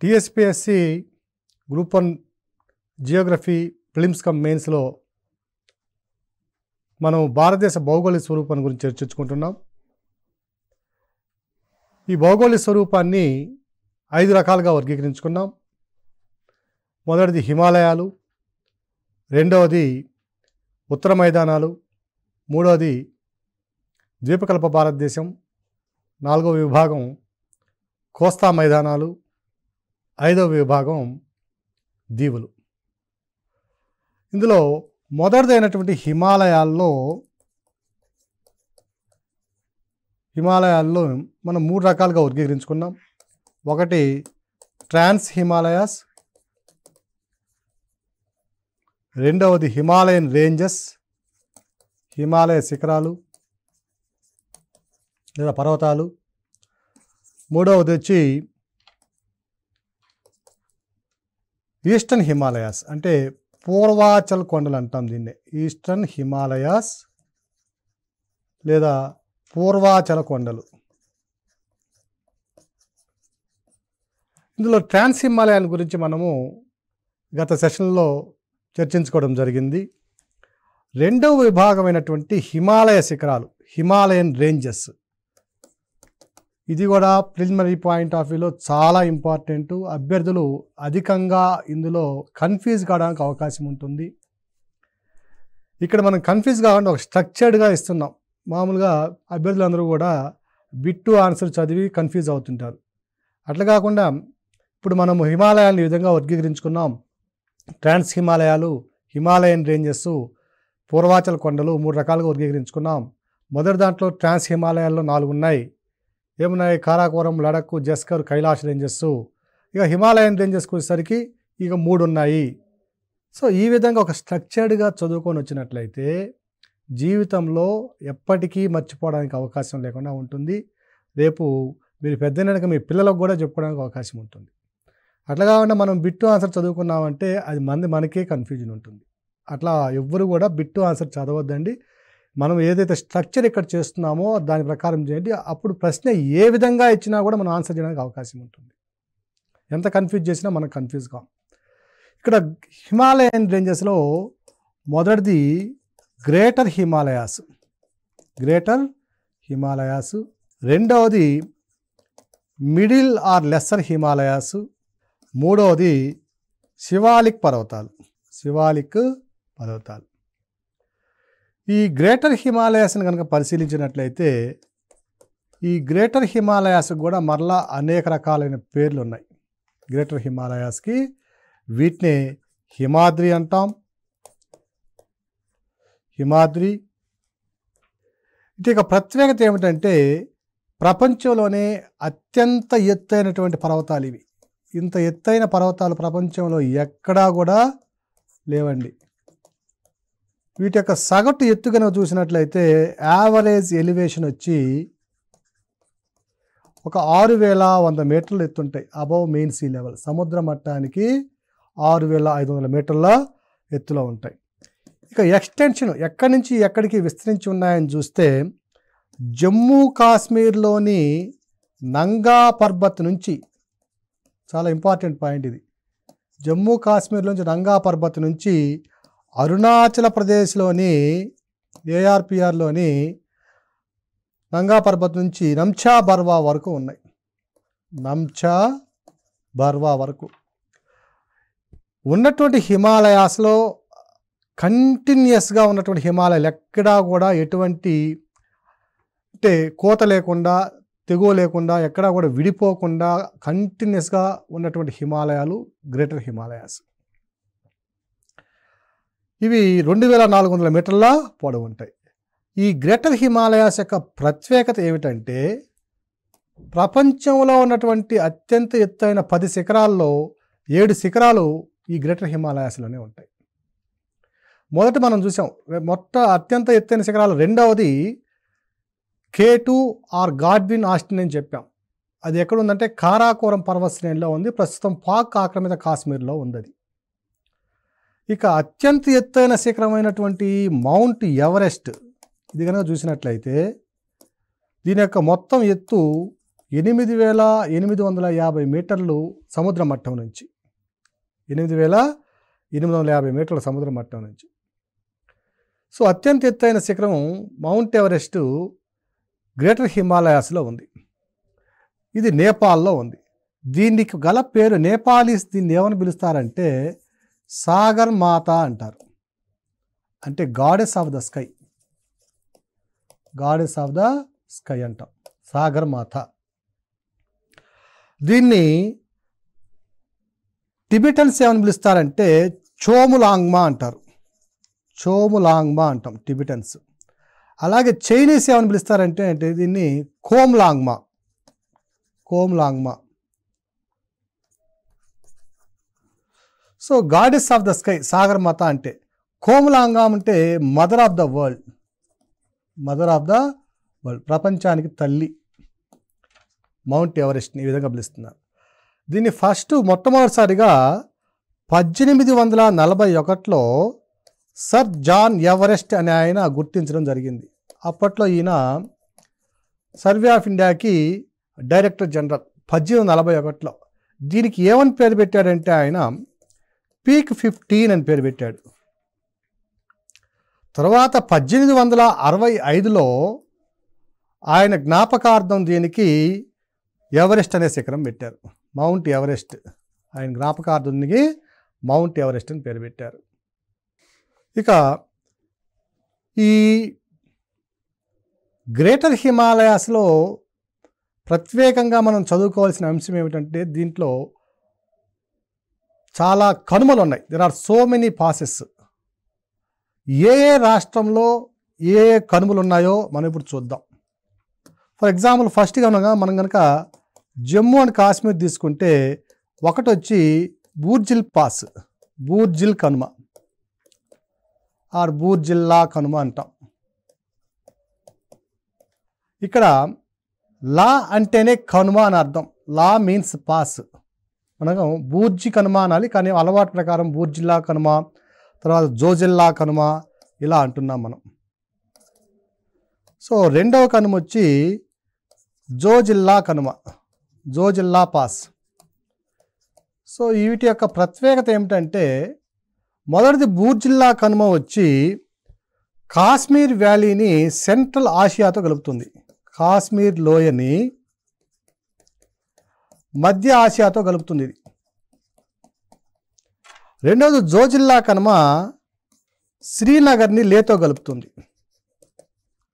TSPSC group 1 geography prelims cum మెయిన్స్లో మనం భారతదేశ భౌగోళిక స్వరూపాన్ని గురించి చర్చించుకుంటున్నాం. ఈ భౌగోళిక స్వరూపాన్ని 5 రకాలుగా వర్గీకరించుకున్నాం. మొదటిది హిమాలయాలు, రెండవది ఉత్తర మైదానాలు, మూడవది ద్వీపకల్ప భారతదేశం, నాలుగవ విభాగం కోస్తా మైదానాలు, ఐదవ విభాగం దీవులు. ఇందులో మొదటిదైనటువంటి హిమాలయాల్లో మనం 3 రకాలుగా వర్గీకరించుకున్నాం. ఒకటి ట్రాన్స్ హిమాలయాస్, రెండవది హిమాలయన్ రేంజెస్, హిమాలయ శిఖరాలు లేదా పర్వతాలు, మూడవది వచ్చి ఈస్టర్న్ హిమాలయాస్ అంటే పూర్వాచల్ కొండలు అంటాం దీన్ని. ఈస్టర్న్ హిమాలయాస్ లేదా పూర్వాచల కొండలు. ఇందులో ట్రాన్స్ హిమాలయాల గురించి మనము గత సెషన్లో చర్చించుకోవడం జరిగింది. రెండవ విభాగమైనటువంటి హిమాలయ శిఖరాలు, హిమాలయన్ రేంజెస్, ఇది కూడా ప్రిలిమినరీ పాయింట్ ఆఫ్ వ్యూలో చాలా ఇంపార్టెంట్. అభ్యర్థులు అధికంగా ఇందులో కన్ఫ్యూజ్ కావడానికి అవకాశం ఉంటుంది. ఇక్కడ మనం కన్ఫ్యూజ్ కాకుండా ఒక స్ట్రక్చర్డ్గా ఇస్తున్నాం. మామూలుగా అభ్యర్థులందరూ కూడా బిట్ టు ఆన్సర్ చదివి కన్ఫ్యూజ్ అవుతుంటారు. అట్లా కాకుండా ఇప్పుడు మనము హిమాలయాలను ఈ విధంగా వర్గీకరించుకున్నాం. ట్రాన్స్ హిమాలయాలు, హిమాలయన్ రేంజెస్, పూర్వాచల్ కొండలు 3 రకాలుగా వర్గీకరించుకున్నాం. మొదటి దాంట్లో ట్రాన్స్ హిమాలయాల్లో 4 ఉన్నాయి. ఏమున్నాయి? కారాకోరం, లడక్, జస్కర్, కైలాష్ రేంజెస్. ఇక హిమాలయన్ రేంజెస్కి వచ్చేసరికి ఇక 3 ఉన్నాయి. సో ఈ విధంగా ఒక స్ట్రక్చర్డ్గా చదువుకొని వచ్చినట్లయితే జీవితంలో ఎప్పటికీ మర్చిపోవడానికి అవకాశం లేకుండా ఉంటుంది. రేపు మీరు పెద్దనక మీ పిల్లలకు కూడా చెప్పుకోవడానికి అవకాశం ఉంటుంది. అట్లా కాకుండా మనం బిట్టు ఆన్సర్ చదువుకున్నామంటే అది మనకే కన్ఫ్యూజన్ ఉంటుంది. అట్లా ఎవ్వరు కూడా బిట్టు ఆన్సర్ చదవద్దండి. మనం ఏదైతే స్ట్రక్చర్ ఇక్కడ చేస్తున్నామో దాని ప్రకారం చేయండి. అప్పుడు ప్రశ్న ఏ విధంగా ఇచ్చినా కూడా మనం ఆన్సర్ చేయడానికి అవకాశం ఉంటుంది. ఎంత కన్ఫ్యూజ్ చేసినా మనం కన్ఫ్యూజ్ కాం. ఇక్కడ హిమాలయన్ రేంజెస్లో మొదటిది గ్రేటర్ హిమాలయాస్, రెండవది మిడిల్ ఆర్ లెస్సర్ హిమాలయాస్, మూడవది శివాలిక్ పర్వతాలు. ఈ గ్రేటర్ హిమాలయాస్ని కనుక పరిశీలించినట్లయితే ఈ గ్రేటర్ హిమాలయాస్కి కూడా మరలా అనేక రకాలైన పేర్లు ఉన్నాయి. గ్రేటర్ హిమాలయాస్కి వీటిని హిమాద్రి అంటాం. ఇక ప్రత్యేకత ఏమిటంటే ప్రపంచంలోనే అత్యంత ఎత్తైనటువంటి పర్వతాలు ఇవి. ఇంత ఎత్తైన పర్వతాలు ప్రపంచంలో ఎక్కడా కూడా లేవండి. వీటి యొక్క సగటు ఎత్తు కనుక చూసినట్లయితే యావరేజ్ ఎలివేషన్ వచ్చి ఒక 6100 మీటర్లు ఎత్తుంటాయి. అబవ్ మెయిన్ సీ లెవెల్, సముద్ర మట్టానికి 6500 మీటర్ల ఎత్తులో ఉంటాయి. ఇక ఎక్స్టెన్షన్ ఎక్కడి నుంచి ఎక్కడికి విస్తరించి ఉన్నాయని చూస్తే జమ్మూ కాశ్మీర్లోని నంగా పర్బత్ నుంచి, చాలా ఇంపార్టెంట్ పాయింట్ ఇది, జమ్మూ కాశ్మీర్లోంచి నంగా పర్బత్ నుంచి అరుణాచల్ ప్రదేశ్లోని ఏఆర్పిఆర్లోని నంగా పర్బత్ నుంచి నంచా బర్వా వరకు ఉన్నాయి. ఉన్నటువంటి హిమాలయాస్లో కంటిన్యూస్గా ఉన్నటువంటి హిమాలయాలు ఎక్కడా కూడా ఎటువంటి అంటే కోత లేకుండా, తెగువ లేకుండా, ఎక్కడా కూడా విడిపోకుండా కంటిన్యూస్గా ఉన్నటువంటి హిమాలయాలు గ్రేటర్ హిమాలయాస్. ఇవి 2400 మీటర్ల పొడవు ఉంటాయి. ఈ గ్రేటర్ హిమాలయాస్ యొక్క ప్రత్యేకత ఏమిటంటే ప్రపంచంలో ఉన్నటువంటి అత్యంత ఎత్తైన 10 శిఖరాల్లో 7 శిఖరాలు ఈ గ్రేటర్ హిమాలయాస్లోనే ఉంటాయి. మొదట మనం చూసాం అత్యంత ఎత్తైన శిఖరాలు. రెండవది K2 ఆర్ గాడ్విన్ ఆస్టిన్ అని చెప్పాం. అది ఎక్కడ ఉందంటే కారాకోరం పర్వత శ్రేణిలో ఉంది. ప్రస్తుతం పాక్ ఆక్రమిత కాశ్మీర్లో ఉంది అది. ఇక అత్యంత ఎత్తైన శిఖరమైనటువంటి మౌంట్ ఎవరెస్ట్, ఇది కనుక చూసినట్లయితే దీని యొక్క మొత్తం ఎత్తు 8850 మీటర్లు సముద్ర మట్టం నుంచి, 8850 మీటర్ల సముద్ర మట్టం నుంచి. సో అత్యంత ఎత్తైన శిఖరం మౌంట్ ఎవరెస్ట్ గ్రేటర్ హిమాలయాస్లో ఉంది. ఇది నేపాల్లో ఉంది. దీనికి గల పేరు, నేపాలీస్ దీన్ని ఏమని పిలుస్తారంటే సాగర్ మాత అంటారు. అంటే goddess of the sky, goddess of the sky అంటాం, సాగర్ మాత. దీన్ని టిబెటన్స్ ఏమని పిలుస్తారంటే చోములాంగ్మా అంటారు, చోములాంగ్మా అంటాం టిబెటన్స్. అలాగే చైనీస్ ఏమని పిలుస్తారంటే దీన్ని Chomolungma, Chomolungma. So goddess of the sky Sagarmatha అంటే, కోమ్లాంగ్మా అంటే mother of the world, mother of the world, ప్రపంచానికి తల్లి. మౌంట్ ఎవరెస్ట్ని ఈ విధంగా పిలుస్తున్నారు. దీన్ని మొట్టమొదటిసారిగా 1841లో సర్ జాన్ ఎవరెస్ట్ అనే ఆయన గుర్తించడం జరిగింది. అప్పట్లో ఈయన సర్వే ఆఫ్ ఇండియాకి డైరెక్టర్ జనరల్ 1841లో. దీనికి ఏమని పేరు పెట్టాడంటే ఆయన పీక్ 15 అని పేరు పెట్టాడు. తర్వాత 1865లో ఆయన జ్ఞాపకార్థం దీనికి ఎవరెస్ట్ అనే శిఖరం పెట్టారు, మౌంట్ ఎవరెస్ట్. ఆయన జ్ఞాపకార్థానికి మౌంట్ ఎవరెస్ట్ అని పేరు పెట్టారు. ఇక ఈ గ్రేటర్ హిమాలయాస్లో ప్రత్యేకంగా మనం చదువుకోవాల్సిన అంశం ఏమిటంటే దీంట్లో చాలా కనుమలు ఉన్నాయి. There are so many passes. ఏ ఏ రాష్ట్రంలో ఏ ఏ కనుమలు ఉన్నాయో మనం ఇప్పుడు చూద్దాం. ఫర్ ఎగ్జాంపుల్ ఫస్ట్గా మనం కనుక జమ్మూ అండ్ కాశ్మీర్ తీసుకుంటే ఒకటి వచ్చి బూర్జిల్ పాస్, బూర్జిల్ కనుమ ఆర్ బూర్జిల్లా కనుమ అంటాం. ఇక్కడ లా అంటేనే కనుమ అని అర్థం, లా మీన్స్ పాస్. మనకు బూర్జి కనుమ అనాలి, కానీ అలవాటు ప్రకారం బూర్జిల్లా కనుమ, తర్వాత జోజిల్లా కనుమ ఇలా అంటున్నాం మనం. సో రెండవ కనుమ వచ్చి జోజిల్లా కనుమ, జోజిల్లా పాస్. సో వీటి యొక్క ప్రత్యేకత ఏమిటంటే మొదటిది బూర్జిల్లా కనుమ వచ్చి కాశ్మీర్ వ్యాలీని సెంట్రల్ ఆసియాతో కలుపుతుంది, కాశ్మీర్ లోయని మధ్య ఆసియాతో కలుపుతుంది ఇది. రెండవది జోజిల్లా కనుమ శ్రీనగర్ని లేతో కలుపుతుంది,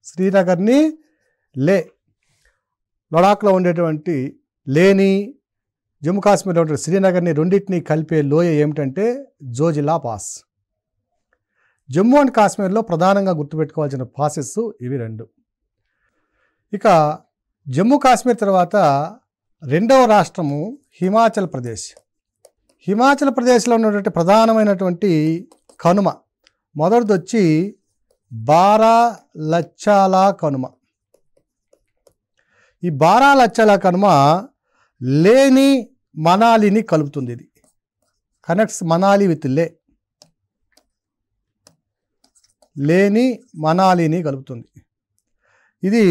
శ్రీనగర్ని లే, లడాఖ్లో ఉండేటువంటి లేని జమ్మూ కాశ్మీర్లో ఉండే శ్రీనగర్ని రెండింటిని కలిపే లోయ ఏమిటంటే జోజిల్లా పాస్. జమ్మూ అండ్ కాశ్మీర్లో ప్రధానంగా గుర్తుపెట్టుకోవాల్సిన పాసెస్ ఇవి రెండు. ఇక జమ్మూ కాశ్మీర్ తర్వాత రెండవ రాష్ట్రము హిమాచల్ ప్రదేశ్. హిమాచల్ ప్రదేశ్లో ఉన్నటువంటి ప్రధానమైనటువంటి కనుమ మొదటిది వచ్చి బారాలచ్చాలా కనుమ. ఈ బారాలచ్చాలా కనుమ లేని మనాలిని కలుపుతుంది. ఇది కనెక్ట్స్ మనాలి విత్ లే, లేని మనాలిని కలుపుతుంది. ఇది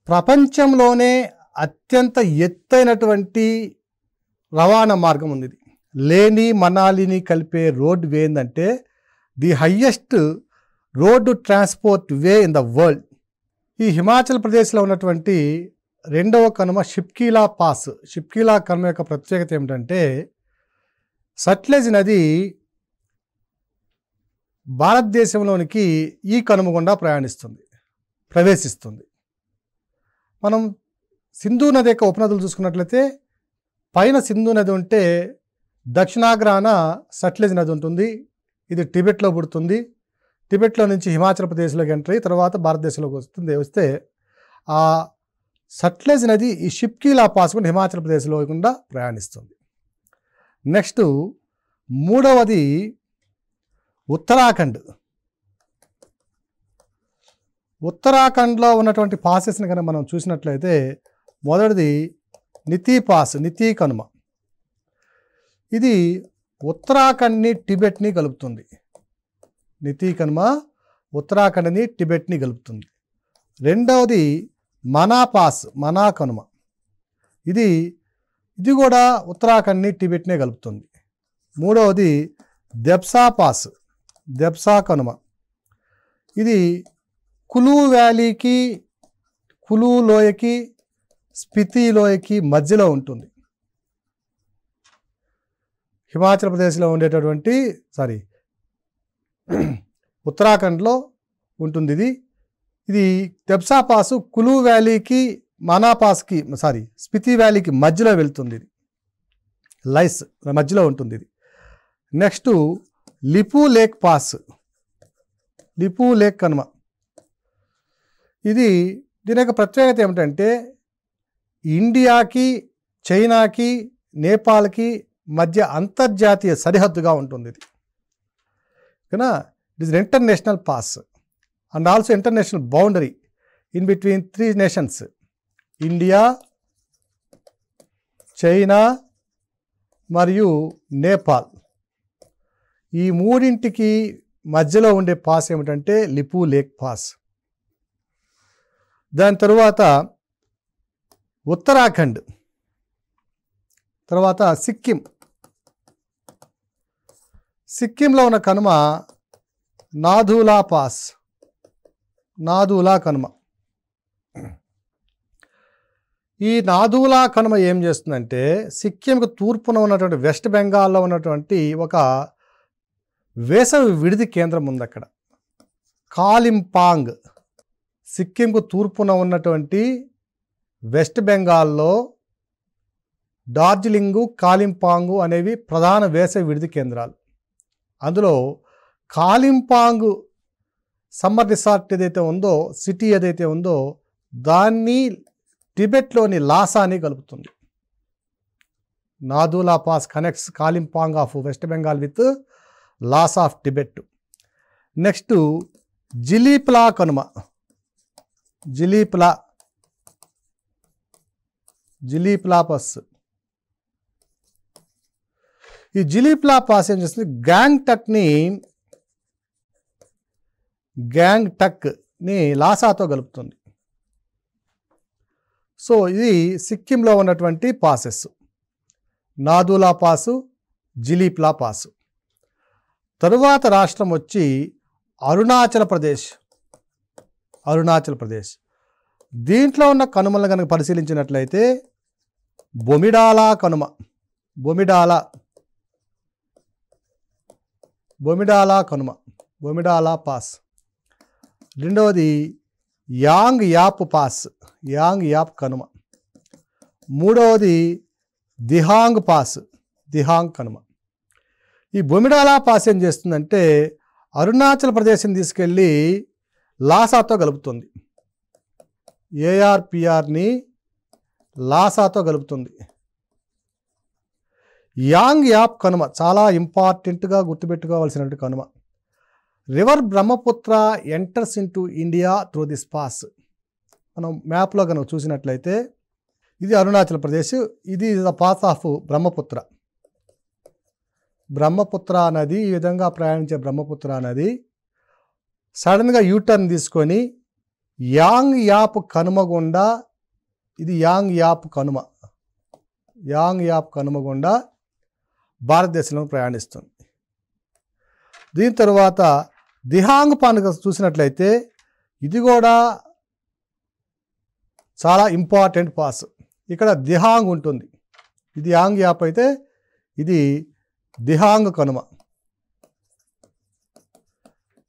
ప్రపంచంలోనే అత్యంత ఎత్తైనటువంటి రవాణా మార్గం ఉంది. ఇది లేని మనాలిని కలిపే రోడ్ వే ఏంటంటే the highest road transport way in the world. ఈ హిమాచల్ ప్రదేశ్లో ఉన్నటువంటి రెండవ కనుమ షిప్కీలా పాస్. షిప్కీలా కనుమ యొక్క ప్రత్యేకత ఏమిటంటే సట్లెజ్ నది భారతదేశంలోనికి ఈ కనుమ గుండా ప్రవేశిస్తుంది. మనం సింధు నది యొక్క ఉపనదులు చూసుకున్నట్లయితే పైన సింధు నది ఉంటే దక్షిణాగ్రాన సట్లెజ్ నది ఉంటుంది. ఇది టిబెట్లో పుడుతుంది. టిబెట్లో నుంచి హిమాచల్ ప్రదేశ్లోకి ఎంటర్ అయ్యి తర్వాత భారతదేశంలోకి వస్తే ఆ సట్లెజ్ నది ఈ షిప్కీలా పాస్ కూడా హిమాచల్ ప్రదేశ్లో గుండా ప్రయాణిస్తుంది. నెక్స్ట్ మూడవది ఉత్తరాఖండ్. ఉత్తరాఖండ్లో ఉన్నటువంటి పాసెస్ని కనుక మనం చూసినట్లయితే మొదటిది నితి పాస్, నితి కనుమ. ఇది ఉత్తరాఖండ్ని టిబెట్ని కలుపుతుంది. నితి కనుమ ఉత్తరాఖండ్ని టిబెట్ని కలుపుతుంది. రెండవది మనా పాస్, మనా కనుమ. ఇది కూడా ఉత్తరాఖండ్ని టిబెట్నే కలుపుతుంది. మూడవది దెబ్సా పాస్, దెబ్సా కనుమ. ఇది కులు వ్యాలీకి, కులు లోయకి, స్పితి లోయకి మధ్యలో ఉంటుంది. హిమాచల్ ప్రదేశ్లో ఉండేటటువంటి ఉత్తరాఖండ్లో ఉంటుంది. ఇది దెబ్సా పాసు కులు వ్యాలీకి, మనా పాస్కి స్పితి వ్యాలీకి మధ్యలో వెళ్తుంది. ఇది లైస్ మధ్యలో ఉంటుంది. ఇది next Lipulekh pass, Lipulekh కనుమ. దీని యొక్క ప్రత్యేకత ఏమిటంటే ఇండియాకి, చైనాకి, నేపాల్కి మధ్య అంతర్జాతీయ సరిహద్దుగా ఉంటుంది. ఇది కనుక it is international pass and also international boundary in between 3 nations, India, China మరియు నేపాల్. ఈ మూడింటికి మధ్యలో ఉండే పాస్ ఏమిటంటే లిపు లేక్ పాస్. దాని తరువాత ఉత్తరాఖండ్, తర్వాత సిక్కిం. సిక్కింలో ఉన్న కనుమ నాథూలా పాస్, నాథూలా కనుమ. ఈ నాథూలా కనుమ ఏం చేస్తుందంటే సిక్కింకు తూర్పున ఉన్నటువంటి వెస్ట్ బెంగాల్లో ఉన్నటువంటి ఒక వేసవి విడిది కేంద్రం ఉంది అక్కడ, కాలింపాంగ్. సిక్కింకు తూర్పున ఉన్నటువంటి వెస్ట్ బెంగాల్లో డార్జిలింగు, కాలింపాంగు అనేవి ప్రధాన వేసవి విడిది కేంద్రాలు. అందులో కాలింపాంగ్ సమ్మర్ రిసార్ట్ ఏదైతే ఉందో, సిటీ ఏదైతే ఉందో దాన్ని టిబెట్లోని లాసాని కలుపుతుంది. Nathula pass connects Kalimpong of West Bengal with Lhasa of Tibet. Next Jelepla కనుమ, జిలీప్లా పాస్. ఈ జిలీప్లా పాస్ ఏం చేస్తుంది, గ్యాంగ్టక్ని లాసాతో కలుపుతుంది. సో ఇది సిక్కింలో ఉన్నటువంటి పాసెస్, నాథూలా పాసు, జిలీప్లా పాసు. తరువాత రాష్ట్రం వచ్చి అరుణాచల్ ప్రదేశ్. దీంట్లో ఉన్న కనుమలను కనుక పరిశీలించినట్లయితే బొమిడాలా కనుమ, బొమిడాలా పాస్. రెండవది యాంగ్ యాప్ పాస్, యాంగ్ యాప్ కనుమ. మూడవది దిహాంగ్ పాస్, దిహాంగ్ కనుమ. ఈ బొమిడాలా పాస్ ఏం చేస్తుందంటే అరుణాచల్ ప్రదేశ్ని తీసుకెళ్ళి లాసాతో కలుపుతుంది. ఏఆర్పిఆర్ని లాసాతో కలుపుతుంది. యాంగ్ యాప్ కనుమ చాలా ఇంపార్టెంట్గా గుర్తుపెట్టుకోవాల్సినటువంటి కనుమ. River Brahmaputra enters into India through this pass. మనం మ్యాప్లో కనుక చూసినట్లయితే ఇది అరుణాచల్ ప్రదేశ్, ఇది ద పాస్ ఆఫ్ బ్రహ్మపుత్ర నది. ఈ విధంగా ప్రయాణించే బ్రహ్మపుత్ర నది సడన్గా యూటర్న్ తీసుకొని యాంగ్ యాప్ కనుమ గుండా, ఇది యాంగ్ యాప్ కనుమ గుండా భారతదేశంలో ప్రయాణిస్తుంది. దీని తర్వాత దిహాంగ్ పాన్ చూసినట్లయితే ఇది కూడా చాలా ఇంపార్టెంట్ పాస్. ఇక్కడ దిహాంగ్ ఉంటుంది, ఇది యాంగ్ యాప్ అయితే ఇది దిహాంగ్ కనుమ.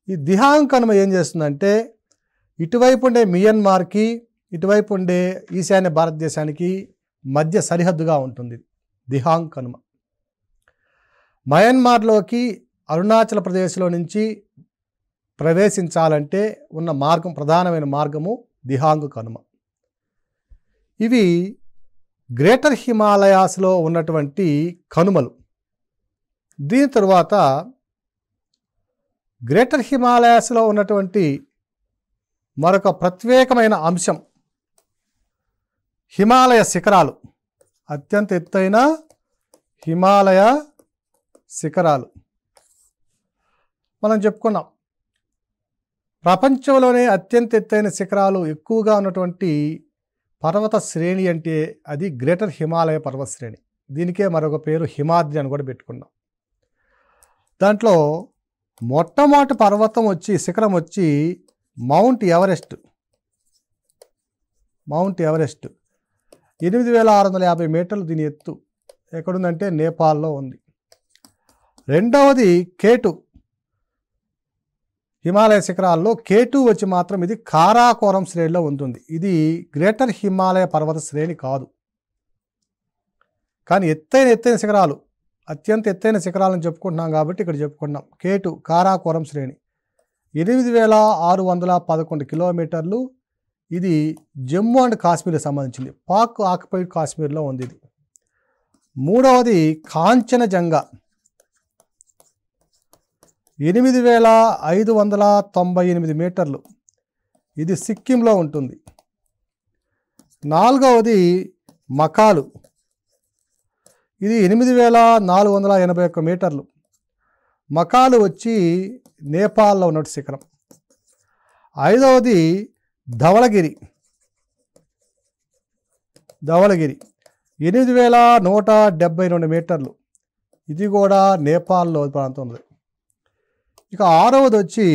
ఈ దిహాంగ్ కనుమ ఏం చేస్తుందంటే ఇటువైపు ఉండే మియన్మార్కి, ఇటువైపు ఉండే ఈశాన్య భారతదేశానికి మధ్య సరిహద్దుగా ఉంటుంది దిహాంగ్ కనుమ. మయన్మార్లోకి అరుణాచల్ ప్రదేశ్లో నుంచి ప్రవేశించాలంటే ఉన్న మార్గం, ప్రధానమైన మార్గము దిహాంగ్ కనుమ. ఇవి గ్రేటర్ హిమాలయాస్లో ఉన్నటువంటి కనుమలు. దీని తరువాత గ్రేటర్ హిమాలయాస్లో ఉన్నటువంటి మరొక ప్రత్యేకమైన అంశం హిమాలయ శిఖరాలు. అత్యంత ఎత్తైన హిమాలయ శిఖరాలు మనం చెప్పుకున్నాం. ప్రపంచంలోనే అత్యంత ఎత్తైన శిఖరాలు ఎక్కువగా ఉన్నటువంటి పర్వత శ్రేణి అంటే అది గ్రేటర్ హిమాలయ పర్వత శ్రేణి. దీనికే మరొక పేరు హిమాద్రి అని కూడా పెట్టుకున్నాం. దాంట్లో మొట్టమొదటి పర్వతం వచ్చి శిఖరం వచ్చి మౌంట్ ఎవరెస్ట్. మౌంట్ ఎవరెస్ట్ 8650 మీటర్లు దీని ఎత్తు. ఎక్కడుందంటే నేపాల్లో ఉంది. రెండవది K2. హిమాలయ శిఖరాల్లో K2 వచ్చి మాత్రం ఇది కారాకోరం శ్రేణిలో ఉంటుంది. ఇది గ్రేటర్ హిమాలయ పర్వత శ్రేణి కాదు, కానీ ఎత్తైన శిఖరాలు, అత్యంత ఎత్తైన శిఖరాలను చెప్పుకుంటున్నాం కాబట్టి ఇక్కడ చెప్పుకుంటున్నాం. K2 కారాకోరం శ్రేణి 8611 కిలోమీటర్లు. ఇది జమ్మూ అండ్ కాశ్మీర్కి సంబంధించింది. పాక్ ఆక్యుపైడ్ కాశ్మీర్లో ఉంది ఇది. మూడవది కాంచనజంగా 8598 మీటర్లు. ఇది సిక్కింలో ఉంటుంది. నాలుగవది మకాలు. ఇది 8481 మీటర్లు. మకాలు వచ్చి నేపాల్లో ఉన్నట్టు శిఖరం. ఐదవది ధవళగిరి. 8172 మీటర్లు. ఇది కూడా నేపాల్లో ప్రాంతం ఉంది. ఇక ఆరవది వచ్చి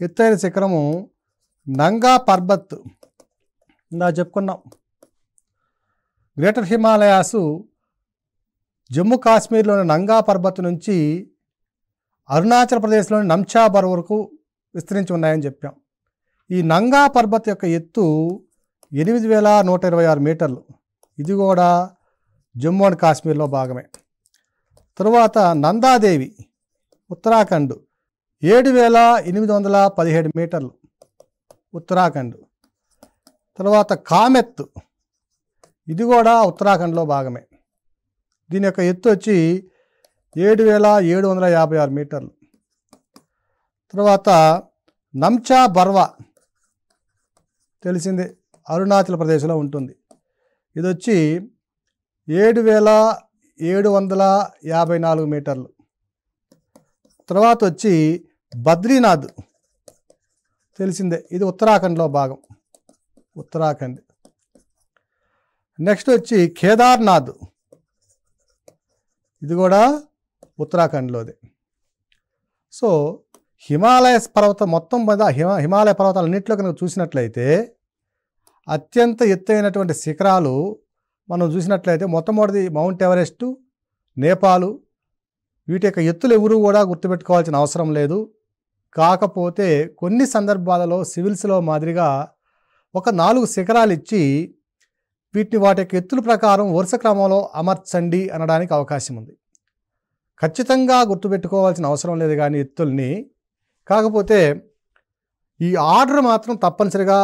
ఎత్తైన శిఖరము నంగా పర్బత్. ఇందా చెప్పుకున్నాం, గ్రేటర్ హిమాలయాసు జమ్మూ కాశ్మీర్లోని నంగా పర్బత్ నుంచి అరుణాచల్ ప్రదేశ్లోని నంచాబర్ వరకు విస్తరించి ఉన్నాయని చెప్పాం. ఈ నంగా పర్బత్ యొక్క ఎత్తు 8126 మీటర్లు. ఇది కూడా జమ్మూ అండ్ కాశ్మీర్లో భాగమే. తరువాత నందాదేవి ఉత్తరాఖండ్ 7817 మీటర్లు, ఉత్తరాఖండ్. తర్వాత కామెత్, ఇది కూడా ఉత్తరాఖండ్లో భాగమే. దీని యొక్క ఎత్తు వచ్చి 7756 మీటర్లు. తర్వాత నంచా బర్వా తెలిసిందే, అరుణాచల్ ప్రదేశ్లో ఉంటుంది. ఇది వచ్చి 7754 మీటర్లు. తర్వాత వచ్చి బద్రీనాథ్ తెలిసిందే, ఇది ఉత్తరాఖండ్లో భాగం, ఉత్తరాఖండ్. నెక్స్ట్ వచ్చి కేదార్నాథ్, ఇది కూడా ఉత్తరాఖండ్లోదే. సో హిమాలయస్ పర్వతం మొత్తం మీద హిమాలయ పర్వతాలన్నింటిలో కనుక చూసినట్లయితే అత్యంత ఎత్తైనటువంటి శిఖరాలు మనం చూసినట్లయితే మొట్టమొదటిది మౌంట్ ఎవరెస్టు, నేపాలు. వీటి యొక్క ఎత్తులు ఎవరు కూడా గుర్తుపెట్టుకోవాల్సిన అవసరం లేదు. కాకపోతే కొన్ని సందర్భాలలో సివిల్స్లో మాదిరిగా ఒక 4 శిఖరాలు ఇచ్చి వీటిని వాటి యొక్క ఎత్తుల ప్రకారం వరుస క్రమంలో అమర్చండి అనడానికి అవకాశం ఉంది. ఖచ్చితంగా గుర్తుపెట్టుకోవాల్సిన అవసరం లేదు కానీ ఎత్తుల్ని. కాకపోతే ఈ ఆర్డర్ మాత్రం తప్పనిసరిగా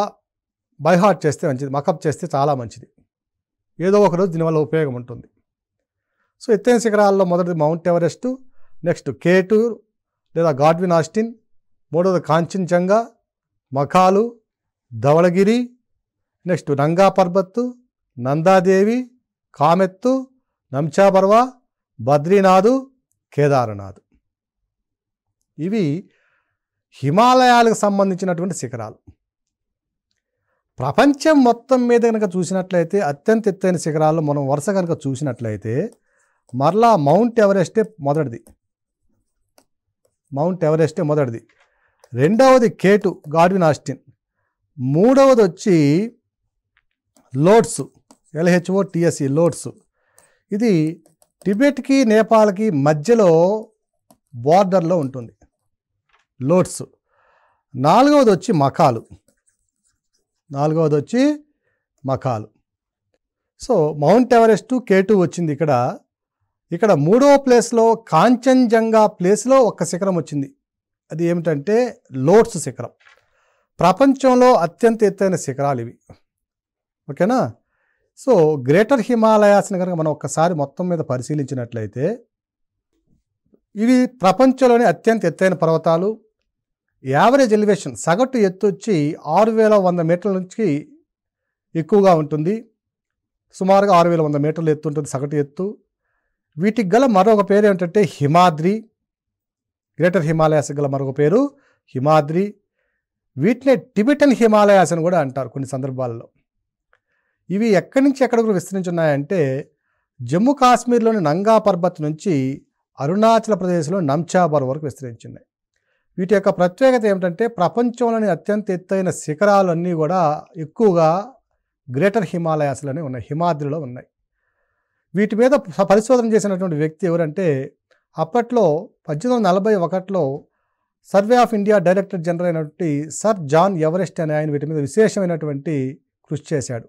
బైహార్ట్ చేస్తే మంచిది, మకప్ చేస్తే చాలా మంచిది. ఏదో ఒకరోజు దీనివల్ల ఉపయోగం ఉంటుంది. సో ఎత్తైన శిఖరాల్లో మొదటిది మౌంట్ ఎవరెస్ట్, నెక్స్ట్ K2 లేదా గాడ్విన్ ఆస్టిన్, మూడవది కాంచన్జంగా, మకాలు, ధవళగిరి, నెక్స్ట్ నంగా పర్బత్, నందాదేవి, కామెత్తు, నంచాబర్వా, బద్రీనాథ్, కేదార్నాథ్. ఇవి హిమాలయాలకు సంబంధించినటువంటి శిఖరాలు. ప్రపంచం మొత్తం మీద కనుక చూసినట్లయితే అత్యంత ఎత్తైన శిఖరాల్లో మనం వరుస కనుక చూసినట్లయితే మరలా మౌంట్ ఎవరెస్టే మొదటిది. మౌంట్ ఎవరెస్టే మొదటిది. రెండవది K2 గాడ్విన్ ఆస్టిన్. మూడవది వచ్చి లోట్స్, LHOTSE లోట్స్. ఇది టిబెట్కి నేపాల్కి మధ్యలో బార్డర్లో ఉంటుంది లోట్స్. నాలుగవది వచ్చి మకాలు. సో మౌంట్ ఎవరెస్ట్ K2 వచ్చింది ఇక్కడ. ఇక్కడ మూడవ ప్లేస్లో కాంచన్జంగా ప్లేస్లో ఒక శిఖరం వచ్చింది. అది ఏమిటంటే లోట్స్ శిఖరం. ప్రపంచంలో అత్యంత ఎత్తైన శిఖరాలు ఇవి. ఓకేనా? సో గ్రేటర్ హిమాలయాస్ని కనుక మనం ఒక్కసారి మొత్తం మీద పరిశీలించినట్లయితే ఇవి ప్రపంచంలోని అత్యంత ఎత్తైన పర్వతాలు. యావరేజ్ ఎలివేషన్ సగటు ఎత్తు వచ్చి 6100 మీటర్ల నుంచి ఎక్కువగా ఉంటుంది. సుమారుగా 6100 మీటర్ల ఎత్తు ఉంటుంది సగటు ఎత్తు. వీటికి గల మరొక పేరు ఏంటంటే హిమాద్రి. గ్రేటర్ హిమాలయాస్ గల మరొక పేరు హిమాద్రి. వీటినే టిబెటన్ హిమాలయాస్ అని కూడా అంటారు కొన్ని సందర్భాల్లో. ఇవి ఎక్కడి నుంచి ఎక్కడికి విస్తరించి ఉన్నాయంటే జమ్మూ కాశ్మీర్లోని నంగా పర్బత్ నుంచి అరుణాచల్ ప్రదేశ్లో నంచాబర్ వరకు విస్తరించున్నాయి. వీటి యొక్క ప్రత్యేకత ఏమిటంటే ప్రపంచంలోని అత్యంత ఎత్తైన శిఖరాలన్నీ కూడా ఎక్కువగా గ్రేటర్ హిమాలయాస్లోనే ఉన్నాయి, హిమాద్రిలో ఉన్నాయి. వీటి మీద పరిశోధన చేసినటువంటి వ్యక్తి ఎవరంటే అప్పట్లో 1841లో survey of India director general అయినటువంటి సర్ జాన్ ఎవరెస్ట్ అనే ఆయన వీటి మీద విశేషమైనటువంటి కృషి చేశాడు.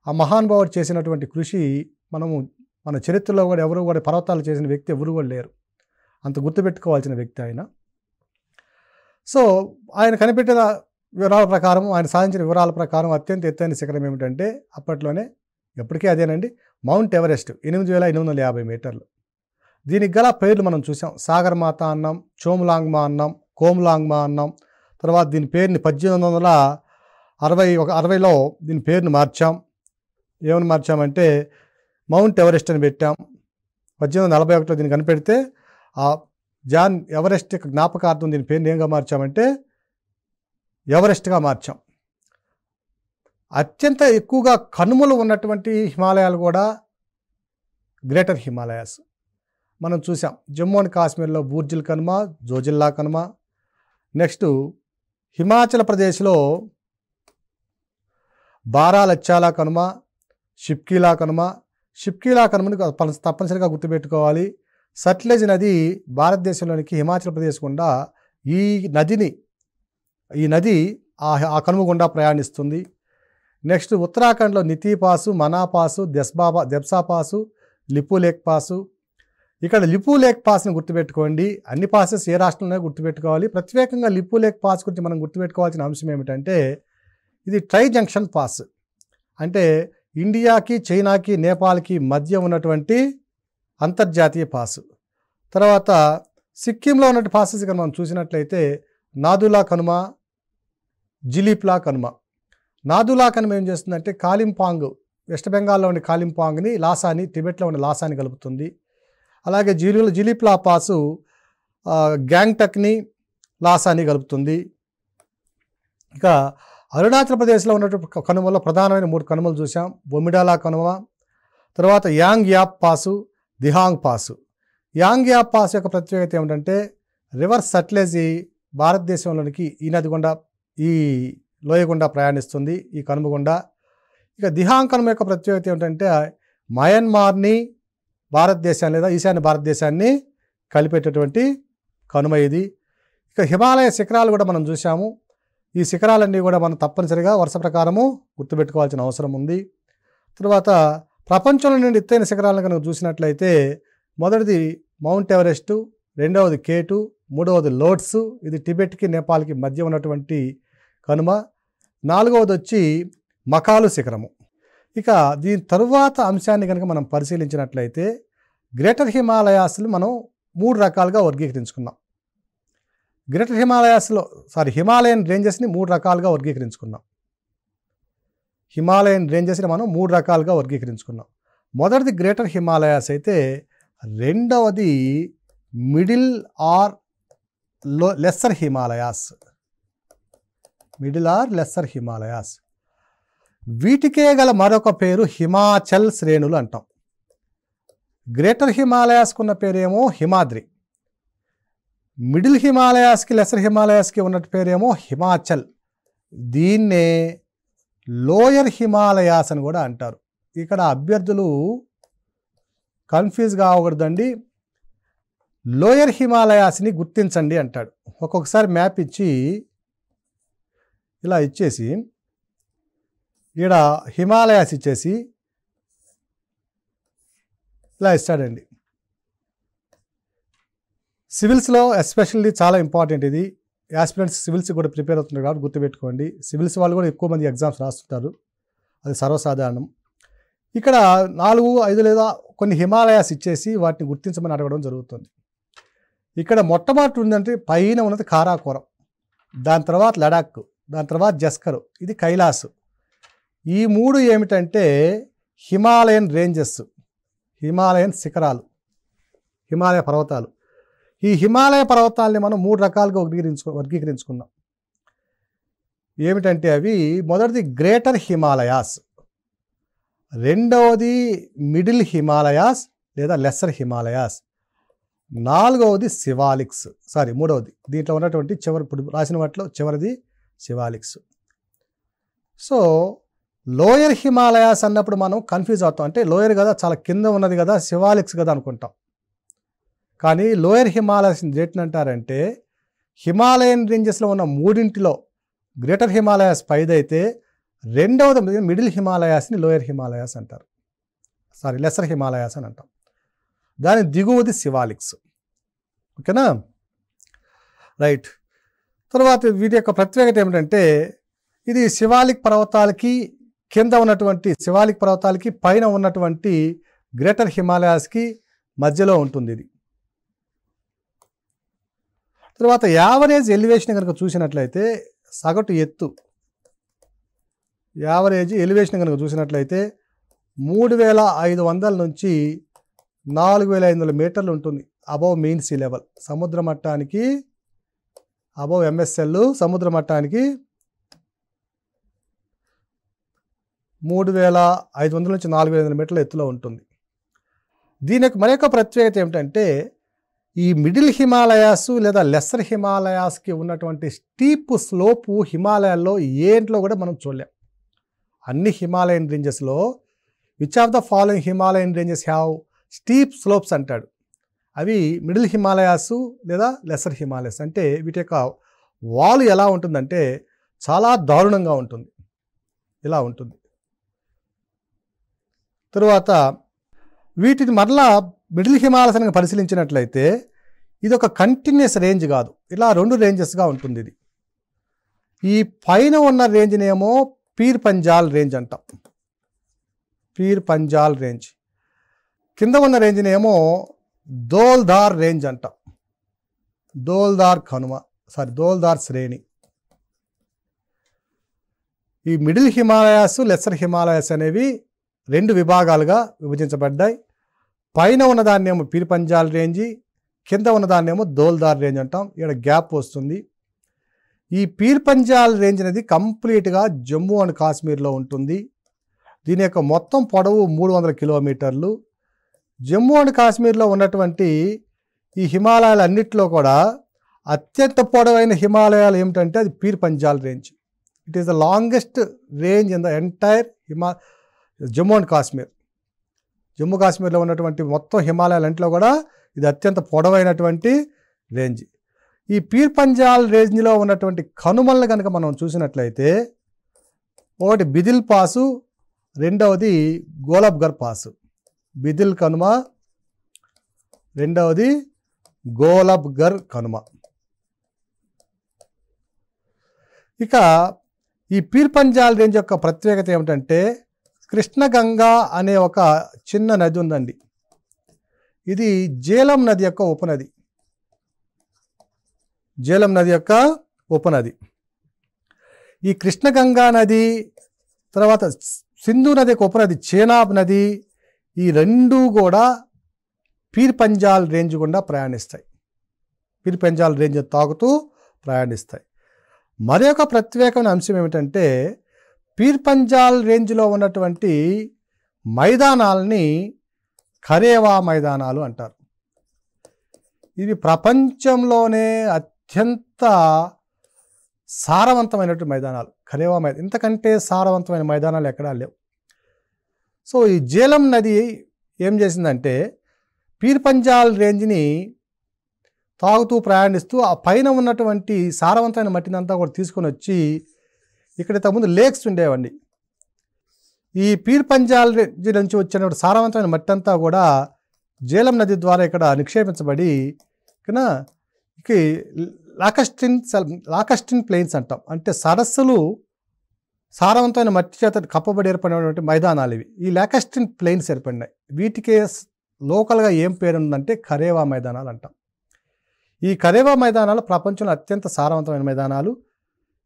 ఆ మహానుభావుడు చేసినటువంటి కృషి మన చరిత్రలో కూడా ఎవరు కూడా పర్వతాలు చేసిన వ్యక్తి ఎవరు కూడా లేరు. అంత గుర్తుపెట్టుకోవాల్సిన వ్యక్తి ఆయన. సో ఆయన కనిపెట్టిన వివరాల ప్రకారం, ఆయన సాధించిన వివరాల ప్రకారం అత్యంత ఎత్తైన శిఖరం ఏమిటంటే అప్పట్లోనే ఎప్పటికీ అదేనండి, మౌంట్ ఎవరెస్ట్ 8850 మీటర్లు. దీనికి గల పేర్లు మనం చూసాం. సాగర్మాత అన్నాం, చోమ్లాంగ్మా అన్నాం, కోమ్లాంగ్మా అన్నాం. తర్వాత దీని పేరుని 1860లో దీని పేరుని మార్చాం. ఏమని మార్చామంటే మౌంట్ ఎవరెస్ట్ అని పెట్టాం. 1841లో దీన్ని కనిపెడితే ఆ జాన్ ఎవరెస్ట్ యొక్క జ్ఞాపకార్థం దీని పేరుని ఏంగా మార్చామంటే ఎవరెస్ట్గా మార్చాం. అత్యంత ఎక్కువగా కనుమలు ఉన్నటువంటి హిమాలయాలు కూడా గ్రేటర్ హిమాలయాస్ మనం చూసాం. జమ్మూ అండ్ కాశ్మీర్లో బూర్జిల్ కనుమ, జోజిల్లా కనుమ. నెక్స్ట్ హిమాచల్ ప్రదేశ్లో బారాలచ్చాలా కనుమ, షిప్కీలా కనుమ. షిప్కీలా కనుమని తప్పనిసరిగా గుర్తుపెట్టుకోవాలి. సట్లెజ్ నది భారతదేశంలోనికి హిమాచల్ ప్రదేశ్ గుండా ఈ నది ఆ కనుమ గుండా ప్రయాణిస్తుంది. నెక్స్ట్ ఉత్తరాఖండ్లో నితి పాసు, మనా pass, దెబ్సా pass, Lipu lake pass. ఇక్కడ లిపు లేక్ పాస్ని గుర్తుపెట్టుకోండి. అన్ని పాసెస్ ఏ రాష్ట్రంలోనే గుర్తుపెట్టుకోవాలి. ప్రత్యేకంగా లిపు లేక్ పాస్ గురించి మనం గుర్తుపెట్టుకోవాల్సిన అంశం ఏమిటంటే ఇది ట్రై జంక్షన్ పాస్. అంటే ఇండియాకి, చైనాకి, నేపాల్కి మధ్య ఉన్నటువంటి అంతర్జాతీయ పాసు. తర్వాత సిక్కింలో ఉన్నటువంటి పాసెస్ ఇక్కడ మనం చూసినట్లయితే నాదులా కనుమ, జిలీప్లా కనుమ. నాదులా కనుమ ఏం చేస్తుందంటే కాలింపాంగ్, వెస్ట్ బెంగాల్లో ఉండే కాలింపాంగ్ని లాసాని, టిబెట్లో ఉండే లాసాని కలుపుతుంది. అలాగే జిలీప్లా పాసు గ్యాంగ్టక్ని, లాసాని కలుపుతుంది. ఇక అరుణాచల్ ప్రదేశ్లో ఉన్నటువంటి కనుమల్లో ప్రధానమైన 3 కనుమలు చూసాం. బొమిడాలా కనుమ, తర్వాత Yang Yap pass, Dihang pass. Yang Yap pass యొక్క ప్రత్యేకత ఏమిటంటే రివర్ సట్లెజ్ భారతదేశంలోనికి ఈ నది గుండా, ఈ లోయ గుండా ప్రయాణిస్తుంది, ఈ కనుమ గుండా. ఇక దిహాంగ్ కనుమ యొక్క ప్రత్యేకత ఏమిటంటే మయన్మార్ని, భారతదేశాన్ని లేదా ఈశాన్య భారతదేశాన్ని కలిపేటటువంటి కనుమ ఇది. ఇక హిమాలయ శిఖరాలు కూడా మనం చూసాము. ఈ శిఖరాలన్నీ కూడా మనం తప్పనిసరిగా వరుస ప్రకారము గుర్తుపెట్టుకోవాల్సిన అవసరం ఉంది. తర్వాత ప్రపంచంలో నుండి ఎత్తైన శిఖరాలను కనుక చూసినట్లయితే మొదటిది మౌంట్ ఎవరెస్ట్, రెండవది K2, మూడవది లోట్స్, ఇది టిబెట్కి, నేపాల్కి మధ్య ఉన్నటువంటి కనుమ. నాలుగవది వచ్చి మకాలు శిఖరము. ఇక దీని తరువాత అంశాన్ని కనుక మనం పరిశీలించినట్లయితే గ్రేటర్ హిమాలయాస్లు మనం 3 రకాలుగా వర్గీకరించుకున్నాం. హిమాలయన్ రేంజెస్ని 3 రకాలుగా వర్గీకరించుకున్నాం. హిమాలయన్ రేంజెస్ని మనం 3 రకాలుగా వర్గీకరించుకున్నాం. మొదటిది గ్రేటర్ హిమాలయాస్ అయితే రెండవది మిడిల్ ఆర్ లెస్సర్ హిమాలయాస్. వీటికే గల మరొక పేరు హిమాచల్ శ్రేణులు అంటాం. గ్రేటర్ హిమాలయాస్కి ఉన్న పేరేమో హిమాద్రి, మిడిల్ హిమాలయాస్కి, లెసర్ హిమాలయాస్కి ఉన్న పేరేమో హిమాచల్. దీన్నే లోయర్ హిమాలయాస్ అని కూడా అంటారు. ఇక్కడ అభ్యర్థులు కన్ఫ్యూజ్ కావకూడదండి. లోయర్ హిమాలయాస్ని గుర్తించండి అంటాడు. ఒక్కొక్కసారి మ్యాప్ ఇచ్చి ఇలా ఇచ్చేసి ఇక్కడ హిమాలయాస్ ఇచ్చేసి ఇలా ఇస్తాడండి. సివిల్స్లో ఎస్పెషల్లీ చాలా ఇంపార్టెంట్ ఇది. యాస్పిరెంట్స్ సివిల్స్ కూడా ప్రిపేర్ అవుతున్నారు కాబట్టి గుర్తుపెట్టుకోండి. సివిల్స్ వాళ్ళు కూడా ఎక్కువ మంది ఎగ్జామ్స్ రాస్తుంటారు, అది సర్వసాధారణం. ఇక్కడ 4, 5 లేదా కొన్ని హిమాలయాస్ ఇచ్చేసి వాటిని గుర్తించమని అడగడం జరుగుతుంది. ఇక్కడ మొట్టమొదటి ఉందంటే పైన ఉన్నది కారాకోరం, దాని తర్వాత లడాక్, దాని తర్వాత జస్కర్, ఇది కైలాస్. ఈ 3 ఏమిటంటే హిమాలయన్ రేంజెస్, హిమాలయన్ శిఖరాలు, హిమాలయ పర్వతాలు. ఈ హిమాలయ పర్వతాలని మనం 3 రకాలుగా వర్గీకరించుకున్నాం. ఏమిటంటే అవి మొదటిది గ్రేటర్ హిమాలయాస్, రెండవది మిడిల్ హిమాలయాస్ లేదా లెస్సర్ హిమాలయాస్, నాలుగవది శివాలిక్స్, మూడవది దీంట్లో ఉన్నటువంటి ఇప్పుడు రాసిన వాటిలో చివరిది శివాలిక్స్. సో లోయర్ హిమాలయాస్ అన్నప్పుడు మనం కన్ఫ్యూజ్ అవుతాం, అంటే లోయర్ కదా, చాలా కింద ఉన్నది కదా, శివాలిక్స్ కదా అనుకుంటాం. కానీ లోయర్ హిమాలయాస్ దేంటిని అంటారంటే హిమాలయన్ రేంజెస్లో ఉన్న మూడింటిలో గ్రేటర్ హిమాలయాస్ పైదైతే రెండవది మిడిల్ హిమాలయాస్ని లోయర్ హిమాలయాస్ అంటారు, లెస్సర్ హిమాలయాస్ అని అంటాం. దాని దిగువది శివాలిక్స్. ఓకేనా, రైట్. తర్వాత వీటి యొక్క ప్రత్యేకత ఏమిటంటే ఇది శివాలిక్ పర్వతాలకి కింద ఉన్నటువంటి శివాలిక్ పర్వతాలకి పైన ఉన్నటువంటి గ్రేటర్ హిమాలయాస్కి మధ్యలో ఉంటుంది ఇది. తర్వాత యావరేజ్ ఎలివేషన్ కనుక చూసినట్లయితే సగటు ఎత్తు యావరేజ్ ఎలివేషన్ కనుక చూసినట్లయితే 3500 నుంచి 4500 మీటర్లు ఉంటుంది అబవ్ మెయిన్ సీ లెవెల్. సముద్ర మట్టానికి అబవ్ ఎంఎస్ఎల్ సముద్ర మట్టానికి 3500 నుంచి 4500 మీటర్ల ఎత్తులో ఉంటుంది. దీని యొక్క మరొక ప్రత్యేకత ఏమిటంటే ఈ మిడిల్ హిమాలయాస్ లేదా లెస్సర్ హిమాలయాస్కి ఉన్నటువంటి స్టీప్ స్లోపు హిమాలయాల్లో ఏంట్లో కూడా మనం చూడలేం. అన్ని హిమాలయన్ రేంజెస్లో which of the following Himalayan ranges have steep slopes అంటాడు. అవి మిడిల్ హిమాలయాస్ లేదా లెస్సర్ హిమాలయాస్. అంటే వీటి యొక్క వాల్ ఎలా ఉంటుందంటే చాలా దారుణంగా ఉంటుంది, ఇలా ఉంటుంది. తరువాత వీటిని మరలా మిడిల్ హిమాలయాస్ అని పరిశీలించినట్లయితే ఇది ఒక కంటిన్యూస్ రేంజ్ కాదు, ఇలా 2 రేంజెస్గా ఉంటుంది. ఇది ఈ పైన ఉన్న రేంజ్నేమో పీర్ పంజాల్ రేంజ్ అంటాం, పీర్ పంజాల్ రేంజ్. కింద ఉన్న రేంజ్నేమో దోల్దార్ రేంజ్ అంటాం, దోల్దార్ కనుమ దోల్దార్ శ్రేణి. ఈ మిడిల్ హిమాలయాస్ లెస్సర్ హిమాలయాస్ అనేవి 2 విభాగాలుగా విభజించబడ్డాయి. పైన ఉన్నదాన్నేమో పీర్ పంజాల్ రేంజ్, కింద ఉన్నదాన్నేమో దోల్దార్ రేంజ్ అంటాం. ఇక్కడ గ్యాప్ వస్తుంది. ఈ పీర్ పంజాల్ రేంజ్ అనేది కంప్లీట్గా జమ్మూ అండ్ కాశ్మీర్లో ఉంటుంది. దీని యొక్క మొత్తం పొడవు 300 కిలోమీటర్లు. జమ్మూ అండ్ కాశ్మీర్లో ఉన్నటువంటి ఈ హిమాలయాలు అన్నింటిలో కూడా అత్యంత పొడవైన హిమాలయాలు ఏమిటంటే అది peer Panjal range. It is the longest range in the entire Jammu and Kashmir. Jammu కాశ్మీర్లో ఉన్నటువంటి మొత్తం హిమాలయాలన్నింటిలో కూడా ఇది అత్యంత పొడవైనటువంటి రేంజ్. ఈ పీర్ పంజాల్ రేంజ్లో ఉన్నటువంటి కనుమలను కనుక మనం చూసినట్లయితే ఒకటి బిదిల్ పాసు, రెండవది గోలబ్గర్ పాసు. బిదిల్ కనుమ, రెండవది గోలబ్గర్ కనుమ. ఇక ఈ పీర్ పంజాల్ రేంజ్ యొక్క ప్రత్యేకత ఏమిటంటే కృష్ణగంగా అనే ఒక చిన్న నది ఉందండి. ఇది జేలం నది యొక్క ఉపనది, జేలం నది యొక్క ఉపనది. ఈ కృష్ణగంగా నది తర్వాత సింధు నది యొక్క ఉపనది చేనాబ్ నది, ఈ 2 కూడా పీర్ పంజాల్ రేంజ్ గుండా ప్రయాణిస్తాయి, పీర్ పంజాల్ రేంజ్ తాకుతూ ప్రయాణిస్తాయి. మరి ఒక ప్రత్యేకమైన అంశం ఏమిటంటే పీర్ పంజాల్ రేంజ్లో ఉన్నటువంటి మైదానాలని ఖరేవా మైదానాలు అంటారు. ఇవి ప్రపంచంలోనే అత్యంత సారవంతమైనటువంటి మైదానాలు ఖరేవా మైదానం. ఇంతకంటే సారవంతమైన మైదానాలు ఎక్కడా లేవు. సో ఈ జేలం నది ఏం చేసిందంటే పీర్ పంజాల్ రేంజ్ని తాగుతూ ప్రయాణిస్తూ ఆ పైన ఉన్నటువంటి సారవంతమైన మట్టిని అంతా కూడా తీసుకొని వచ్చి ఇక్కడ ఇంతకుముందు లేక్స్ ఉండేవండి. ఈ పీర్ పంజాల్ రేంజ్ నుంచి వచ్చిన సారవంతమైన మట్టి అంతా కూడా జేలం నది ద్వారా ఇక్కడ నిక్షేపించబడి ఇక లాకస్టిన్ ప్లెయిన్స్ అంటాం. అంటే సరస్సులు సారవంతమైన మట్టి చేత కప్పబడి ఏర్పడినటువంటి మైదానాలు ఇవి. ఈ లాకస్టిన్ ప్లెయిన్స్ ఏర్పడినాయి. వీటికే లోకల్గా ఏం పేరు ఉందంటే ఖరేవా మైదానాలు అంటాం. ఈ ఖరేవా మైదానాలు ప్రపంచంలో అత్యంత సారవంతమైన మైదానాలు.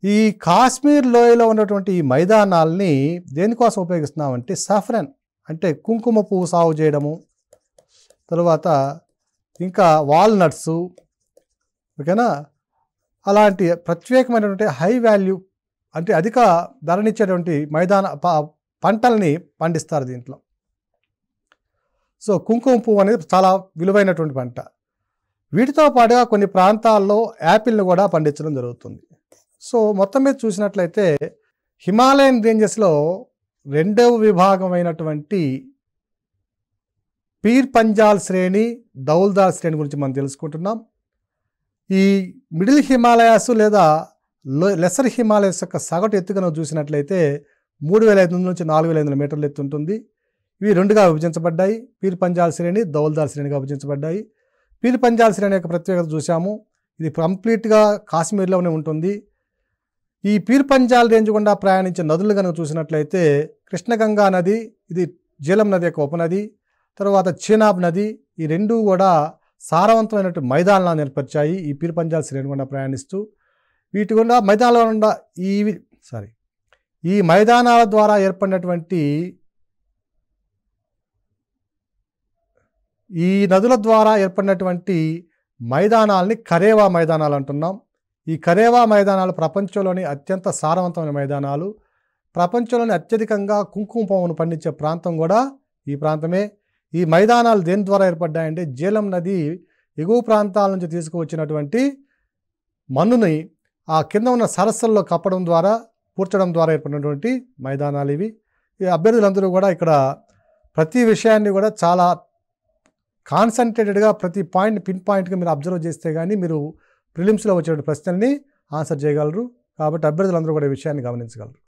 ఈ కాశ్మీర్ లోయలో ఉన్నటువంటి ఈ మైదానాల్ని దేనికోసం ఉపయోగిస్తున్నామంటే సాఫ్రాన్ అంటే కుంకుమ పువ్వు సాగు చేయడము, తరువాత ఇంకా వాల్నట్స్, ఓకేనా, అలాంటి ప్రత్యేకమైనటువంటి హై వాల్యూ అంటే అధిక ధరనిచ్చేటువంటి పంటల్ని పండిస్తారు దీంట్లో. సో కుంకుమ పువ్వు అనేది చాలా విలువైనటువంటి పంట. వీటితో పాటుగా కొన్ని ప్రాంతాల్లో యాపిల్ని కూడా పండించడం జరుగుతుంది. సో మొత్తం మీద చూసినట్లయితే హిమాలయన్ రేంజెస్లో రెండవ విభాగమైనటువంటి పీర్ పంజాల్ శ్రేణి, దౌల్దార్ శ్రేణి గురించి మనం తెలుసుకుంటున్నాం. ఈ మిడిల్ హిమాలయాస్ లేదా లెసర్ హిమాలయస్ యొక్క సగటు ఎత్తుగా చూసినట్లయితే 3500 నుంచి 4500 మీటర్ల ఎత్తు ఉంటుంది. ఇవి రెండుగా విభజించబడ్డాయి. పీర్ పంజాల్ శ్రేణి, దౌల్దార్ శ్రేణిగా విభజించబడ్డాయి. పీర్ పంజాల్ శ్రేణి యొక్క ప్రత్యేకత చూసాము. ఇది కంప్లీట్గా కాశ్మీర్లోనే ఉంటుంది. ఈ పీర్ పంజాల్ రేంజ్ గుండా ప్రయాణించే నదులు కనుక చూసినట్లయితే కృష్ణగంగా నది, ఇది జీలం నది యొక్క ఉపనది, తర్వాత చీనాబ్ నది, ఈ రెండూ కూడా సారవంతమైనటువంటి మైదానాలను ఏర్పరిచాయి ఈ పీర్ పంజాల్ శ్రేణి గుండా ప్రయాణిస్తూ. వీటి గుండా మైదానాల గుండా ఈ మైదానాల ద్వారా ఏర్పడినటువంటి ఈ నదుల ద్వారా ఏర్పడినటువంటి మైదానాల్ని కరేవా మైదానాలు అంటున్నాం. ఈ కరేవా మైదానాలు ప్రపంచంలోని అత్యంత సారవంతమైన మైదానాలు. ప్రపంచంలోని అత్యధికంగా కుంకుమ పువ్వును పండించే ప్రాంతం కూడా ఈ ప్రాంతమే. ఈ మైదానాలు దేని ద్వారా ఏర్పడ్డాయంటే జీలం నది ఎగువ ప్రాంతాల నుంచి తీసుకువచ్చినటువంటి మన్నుని ఆ కింద ఉన్న సరస్సుల్లో కప్పడం ద్వారా, పూడ్చడం ద్వారా ఏర్పడినటువంటి మైదానాలు ఇవి. ఈ అభ్యర్థులందరూ కూడా ఇక్కడ ప్రతి విషయాన్ని కూడా చాలా కాన్సన్ట్రేటెడ్గా ప్రతి పాయింట్ పిన్ పాయింట్గా మీరు అబ్జర్వ్ చేస్తే కానీ మీరు ప్రిలిమ్స్లో వచ్చే ప్రశ్నల్ని ఆన్సర్ చేయగలరు. కాబట్టి అభ్యర్థులందరూ కూడా ఈ విషయాన్ని గమనించగలరు.